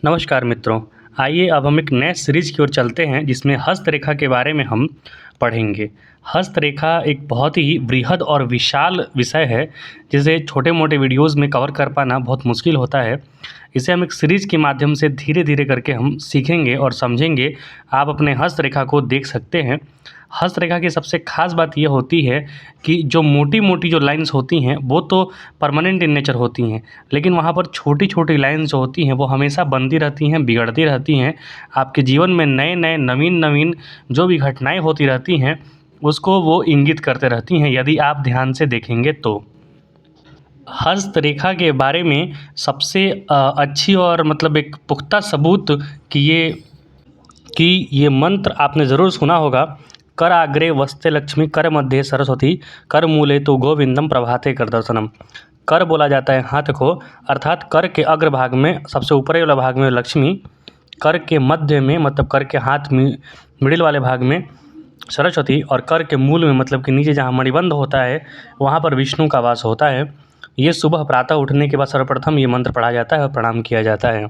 नमस्कार मित्रों। आइए अब हम एक नए सीरीज की ओर चलते हैं जिसमें हस्तरेखा के बारे में हम पढ़ेंगे। हस्तरेखा एक बहुत ही बृहद और विशाल विषय है जिसे छोटे मोटे वीडियोज़ में कवर कर पाना बहुत मुश्किल होता है। इसे हम एक सीरीज के माध्यम से धीरे धीरे करके हम सीखेंगे और समझेंगे। आप अपने हस्तरेखा को देख सकते हैं। हस्तरेखा की सबसे ख़ास बात ये होती है कि जो मोटी मोटी जो लाइंस होती हैं वो तो परमानेंट इन नेचर होती हैं, लेकिन वहाँ पर छोटी छोटी लाइंस जो होती हैं वो हमेशा बनती रहती हैं, बिगड़ती रहती हैं। आपके जीवन में नए नए नवीन नवीन जो भी घटनाएं होती रहती हैं उसको वो इंगित करते रहती हैं, यदि आप ध्यान से देखेंगे तो। हस्तरेखा के बारे में सबसे अच्छी और मतलब एक पुख्ता सबूत कि ये मंत्र आपने ज़रूर सुना होगा। कर आग्रे वस्ते लक्ष्मी, कर मध्य सरस्वती, कर मूले तो गोविंदम प्रभाते कर दर्शनम। कर बोला जाता है हाथ को, अर्थात कर के अग्रभाग में सबसे ऊपरी वाला भाग में लक्ष्मी, कर के मध्य में मतलब कर के हाथ में मिडिल वाले भाग में सरस्वती, और कर के मूल में मतलब कि नीचे जहाँ मणिबंध होता है वहाँ पर विष्णु का वास होता है। ये सुबह प्रातः उठने के बाद सर्वप्रथम ये मंत्र पढ़ा जाता है और प्रणाम किया जाता है।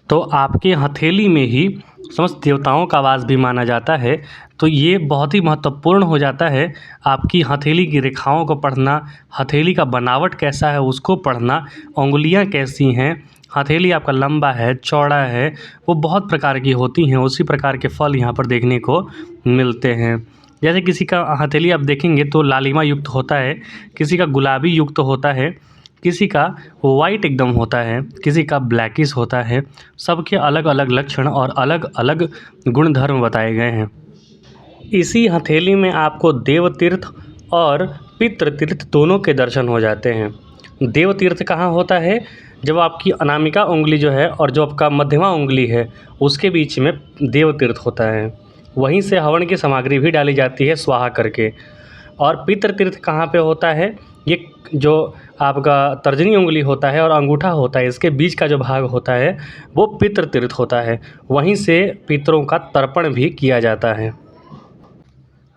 तो आपके हथेली में ही समस्त देवताओं का वास भी माना जाता है। तो ये बहुत ही महत्वपूर्ण हो जाता है। आपकी हथेली की रेखाओं को पढ़ना, हथेली का बनावट कैसा है उसको पढ़ना, उंगलियां कैसी हैं, हथेली आपका लंबा है चौड़ा है, वो बहुत प्रकार की होती हैं। उसी प्रकार के फल यहाँ पर देखने को मिलते हैं। जैसे किसी का हथेली आप देखेंगे तो लालिमा युक्त होता है, किसी का गुलाबी युक्त होता है, किसी का वाइट एकदम होता है, किसी का ब्लैकिश होता है। सबके अलग अलग लक्षण और अलग अलग गुणधर्म बताए गए हैं। इसी हथेली में आपको देव तीर्थ और पितृ तीर्थ दोनों के दर्शन हो जाते हैं। देव तीर्थ कहाँ होता है? जब आपकी अनामिका उंगली जो है और जो आपका मध्यमा उंगली है उसके बीच में देव तीर्थ होता है। वहीं से हवन की सामग्री भी डाली जाती है स्वाहा करके। और पितृ तीर्थ कहाँ पे होता है? ये जो आपका तर्जनी उंगली होता है और अंगूठा होता है, इसके बीच का जो भाग होता है वो पितृ तीर्थ होता है। वहीं से पितरों का तर्पण भी किया जाता है।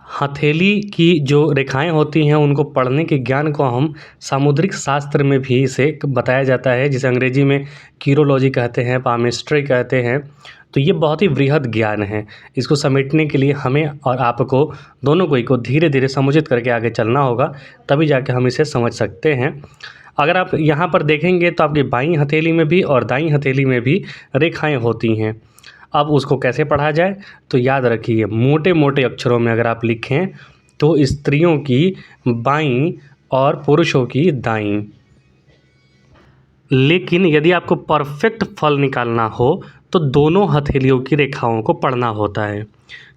हथेली की जो रेखाएं होती हैं उनको पढ़ने के ज्ञान को हम सामुद्रिक शास्त्र में भी इसे बताया जाता है, जिसे अंग्रेजी में कीरोलॉजी कहते हैं, पामिस्ट्री कहते हैं। तो ये बहुत ही वृहद ज्ञान है। इसको समेटने के लिए हमें और आपको दोनों को धीरे धीरे समुचित करके आगे चलना होगा, तभी जाके हम इसे समझ सकते हैं। अगर आप यहाँ पर देखेंगे तो आपकी बाईं हथेली में भी और दाईं हथेली में भी रेखाएं होती हैं। अब उसको कैसे पढ़ा जाए? तो याद रखिए, मोटे मोटे अक्षरों में अगर आप लिखें तो स्त्रियों की बाईं और पुरुषों की दाईं। लेकिन यदि आपको परफेक्ट फल निकालना हो तो दोनों हथेलियों की रेखाओं को पढ़ना होता है,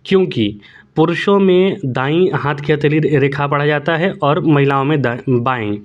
क्योंकि पुरुषों में दाईं हाथ की हथेली रेखा पढ़ा जाता है और महिलाओं में बाईं।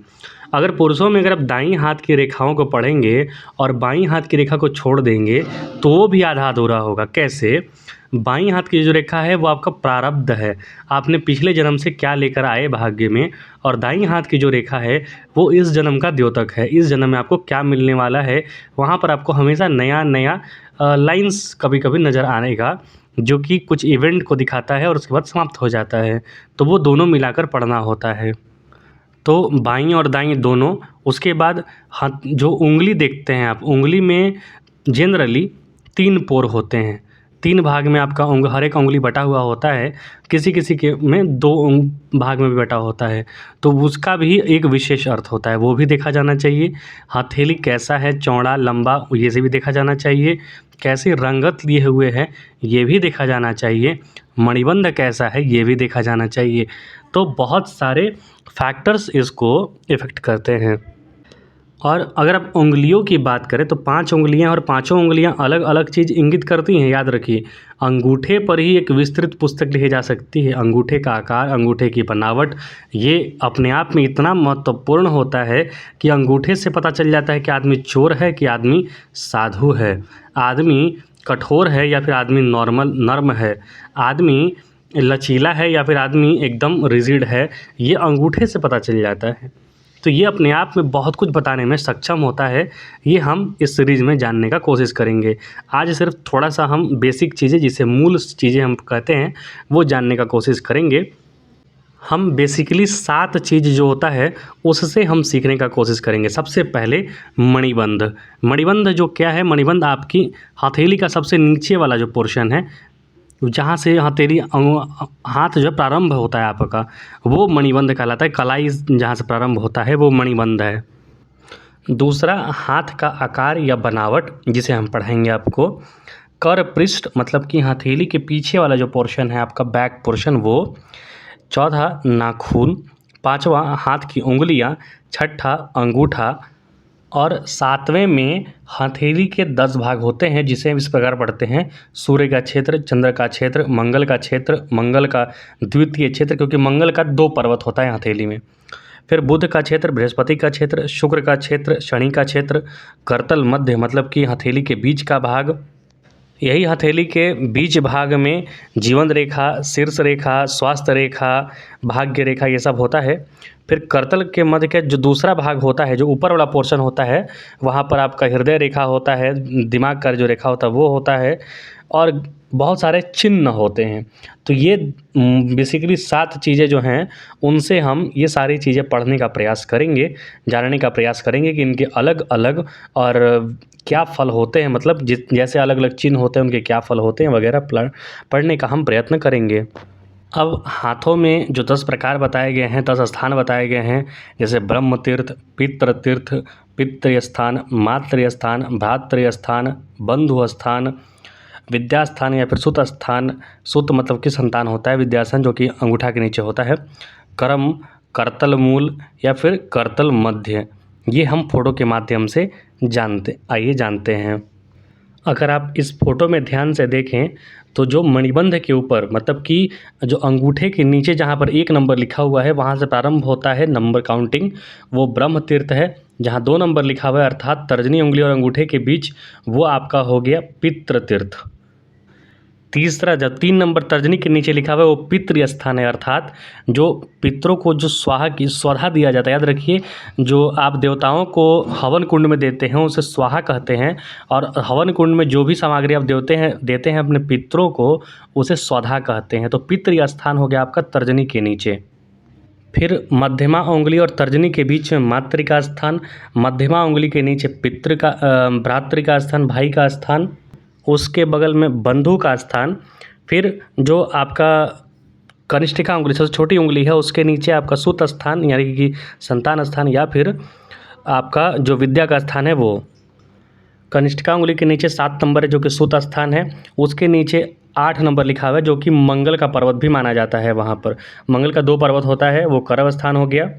अगर पुरुषों में अगर आप दाईं हाथ की रेखाओं को पढ़ेंगे और बाईं हाथ की रेखा को छोड़ देंगे तो वो भी आधा अधूरा होगा। कैसे? बाईं हाथ की जो रेखा है वो आपका प्रारब्ध है, आपने पिछले जन्म से क्या लेकर आए भाग्य में, और दाईं हाथ की जो रेखा है वो इस जन्म का द्योतक है, इस जन्म में आपको क्या मिलने वाला है। वहाँ पर आपको हमेशा नया नया लाइंस कभी कभी नज़र आएगा जो कि कुछ इवेंट को दिखाता है और उसके बाद समाप्त हो जाता है। तो वो दोनों मिलाकर पढ़ना होता है। तो बाईं और दाईं दोनों। उसके बाद हाथ जो उंगली देखते हैं आप, उंगली में जनरली 3 पोर होते हैं। 3 भाग में आपका हर एक उंगली बटा हुआ होता है। किसी किसी के में 2 भाग में भी बटा होता है। तो उसका भी एक विशेष अर्थ होता है, वो भी देखा जाना चाहिए। हथेली कैसा है, चौड़ा लंबा, ये से भी देखा जाना चाहिए। कैसी रंगत लिए हुए है ये भी देखा जाना चाहिए। मणिबंध कैसा है ये भी देखा जाना चाहिए। तो बहुत सारे फैक्टर्स इसको इफ़ेक्ट करते हैं। और अगर आप उंगलियों की बात करें तो 5 उंगलियां और पांचों उंगलियां अलग अलग चीज़ इंगित करती हैं। याद रखिए, अंगूठे पर ही एक विस्तृत पुस्तक लिखी जा सकती है। अंगूठे का आकार, अंगूठे की बनावट, ये अपने आप में इतना महत्वपूर्ण होता है कि अंगूठे से पता चल जाता है कि आदमी चोर है कि आदमी साधु है, आदमी कठोर है या फिर आदमी नॉर्मल नर्म है, आदमी लचीला है या फिर आदमी एकदम रिजिड है। ये अंगूठे से पता चल जाता है। तो ये अपने आप में बहुत कुछ बताने में सक्षम होता है। ये हम इस सीरीज़ में जानने का कोशिश करेंगे। आज सिर्फ थोड़ा सा हम बेसिक चीज़ें, जिसे मूल चीज़ें हम कहते हैं, वो जानने का कोशिश करेंगे। हम बेसिकली 7 चीज़ जो होता है उससे हम सीखने का कोशिश करेंगे। सबसे पहले मणिबंध। मणिबंध जो क्या है, मणिबंध आपकी हथेली का सबसे नीचे वाला जो पोर्शन है, जहाँ से हथेली हाथ जो है प्रारंभ होता है आपका, वो मणिबंध कहलाता है। कलाई जहाँ से प्रारंभ होता है वो मणिबंध है। दूसरा, हाथ का आकार या बनावट, जिसे हम पढ़ाएंगे आपको। कर पृष्ठ मतलब कि हथेली के पीछे वाला जो पोर्शन है आपका, बैक पोर्शन, वो। चौथा, नाखून। पांचवा, हाथ की उंगलियां। छठा, अंगूठा। और सातवें में हथेली के 10 भाग होते हैं, जिसे हम इस प्रकार पढ़ते हैं: सूर्य का क्षेत्र, चंद्र का क्षेत्र, मंगल का क्षेत्र, मंगल का द्वितीय क्षेत्र, क्योंकि मंगल का 2 पर्वत होता है हथेली में। फिर बुध का क्षेत्र, बृहस्पति का क्षेत्र, शुक्र का क्षेत्र, शनि का क्षेत्र, करतल मध्य मतलब कि हथेली के बीच का भाग। यही हथेली के बीच भाग में जीवन रेखा, शीर्ष रेखा, स्वास्थ्य रेखा, भाग्य रेखा, ये सब होता है। फिर करतल के मध्य के जो दूसरा भाग होता है, जो ऊपर वाला पोर्शन होता है, वहाँ पर आपका हृदय रेखा होता है, दिमाग का जो रेखा होता है वो होता है, और बहुत सारे चिन्ह होते हैं। तो ये बेसिकली 7 चीज़ें जो हैं, उनसे हम ये सारी चीज़ें पढ़ने का प्रयास करेंगे, जानने का प्रयास करेंगे कि इनके अलग अलग और क्या फल होते हैं, मतलब जैसे अलग अलग चिन्ह होते हैं उनके क्या फल होते हैं वगैरह पढ़ने का हम प्रयत्न करेंगे। अब हाथों में जो 10 प्रकार बताए गए हैं, 10 स्थान बताए गए हैं, जैसे ब्रह्म तीर्थ, पितृ तीर्थ, पितृ स्थान, मातृ स्थान, भ्रातृ स्थान, बंधु स्थान, विद्या स्थान या फिर सुत स्थान। सुत मतलब कि संतान होता है, विद्यास्थान जो कि अंगूठा के नीचे होता है, करम, करतल मूल या फिर करतल मध्य। ये हम फोटो के माध्यम से जानते हैं। अगर आप इस फोटो में ध्यान से देखें तो जो मणिबंध के ऊपर मतलब कि जो अंगूठे के नीचे जहाँ पर 1 नंबर लिखा हुआ है, वहाँ से प्रारंभ होता है नंबर काउंटिंग, वो ब्रह्म तीर्थ है। जहाँ 2 नंबर लिखा हुआ है अर्थात तर्जनी उंगली और अंगूठे के बीच, वो आपका हो गया पितृ तीर्थ। तीसरा, जब 3 नंबर तर्जनी के नीचे लिखा हुआ है, वो पितृ स्थान है, अर्थात जो पितरों को जो स्वाहा दिया जाता है। याद रखिए, जो आप देवताओं को हवन कुंड में देते हैं उसे स्वाहा कहते हैं, और हवन कुंड में जो भी सामग्री आप देते हैं अपने पितरों को, उसे स्वधा कहते हैं। तो पितृ स्थान हो गया आपका तर्जनी के नीचे। फिर मध्यमा उंगली और तर्जनी के बीच में मातृ का स्थान, मध्यमा उंगली के नीचे भ्रातृ का स्थान, भाई का स्थान, उसके बगल में बंधु का स्थान। फिर जो आपका कनिष्ठिका उंगली, सबसे छोटी उंगली है, उसके नीचे आपका सुत स्थान यानी कि संतान स्थान, या फिर आपका जो विद्या का स्थान है वो। कनिष्ठिका उंगली के नीचे 7 नंबर है जो कि सुत स्थान है, उसके नीचे 8 नंबर लिखा हुआ है जो कि मंगल का पर्वत भी माना जाता है। वहाँ पर मंगल का 2 पर्वत होता है, वो करव स्थान हो गया।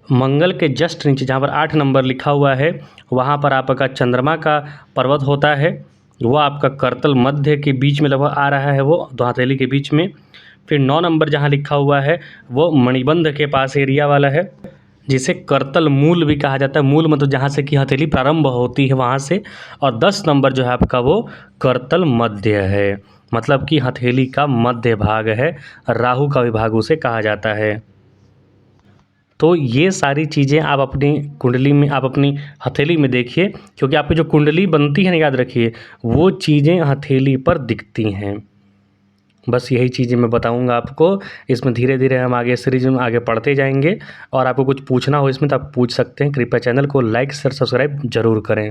मंगल के जस्ट नीचे जहाँ पर 8 नंबर लिखा हुआ है, वहाँ पर आपका चंद्रमा का पर्वत होता है, वो आपका करतल मध्य के बीच में लगभग आ रहा है, वो दो हथेली के बीच में। फिर 9 नंबर जहाँ लिखा हुआ है वो मणिबंध के पास एरिया वाला है, जिसे करतल मूल भी कहा जाता है। मूल मतलब जहाँ से कि हथेली प्रारंभ होती है वहाँ से। और 10 नंबर जो है आपका वो करतल मध्य है, मतलब कि हथेली का मध्य भाग है, राहु का विभाग उसे कहा जाता है। तो ये सारी चीज़ें आप अपनी कुंडली में, आप अपनी हथेली में देखिए, क्योंकि आपकी जो कुंडली बनती है ना, याद रखिए, वो चीज़ें हथेली पर दिखती हैं। बस यही चीज़ें मैं बताऊंगा आपको। इसमें धीरे धीरे हम आगे सीरीज में आगे पढ़ते जाएंगे, और आपको कुछ पूछना हो इसमें तो आप पूछ सकते हैं। कृपया चैनल को लाइक शेयर सब्सक्राइब जरूर करें।